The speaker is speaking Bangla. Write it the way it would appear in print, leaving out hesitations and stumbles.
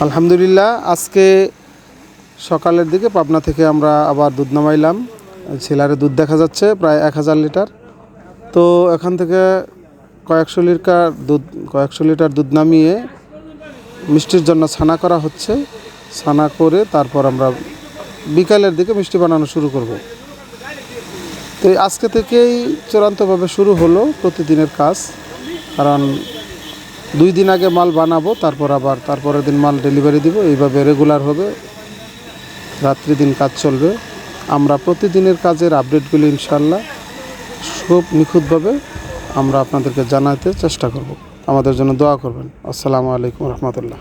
আলহামদুলিল্লাহ, আজকে সকালের দিকে পাবনা থেকে আমরা আবার দুধ নামাইলাম। ছেলারে দুধ দেখা যাচ্ছে প্রায় 1000 লিটার। তো এখান থেকে কয়েকশো লিটার দুধ নামিয়ে মিষ্টির জন্য ছানা করা হচ্ছে। ছানা করে তারপর আমরা বিকালের দিকে মিষ্টি বানানো শুরু করব। তো আজকে থেকেই চূড়ান্তভাবে শুরু হলো প্রতিদিনের কাজ। কারণ 2 দিন আগে মাল বানাবো, তারপর আবার তারপরের দিন মাল ডেলিভারি দিব। এইভাবে রেগুলার হবে, রাত্রি দিন কাজ চলবে। আমরা প্রতিদিনের কাজের আপডেটগুলি ইনশাআল্লাহ খুব নিখুঁতভাবে আমরা আপনাদেরকে জানাতে চেষ্টা করব। আমাদের জন্য দোয়া করবেন। আসসালামু আলাইকুম রহমতুল্লাহ।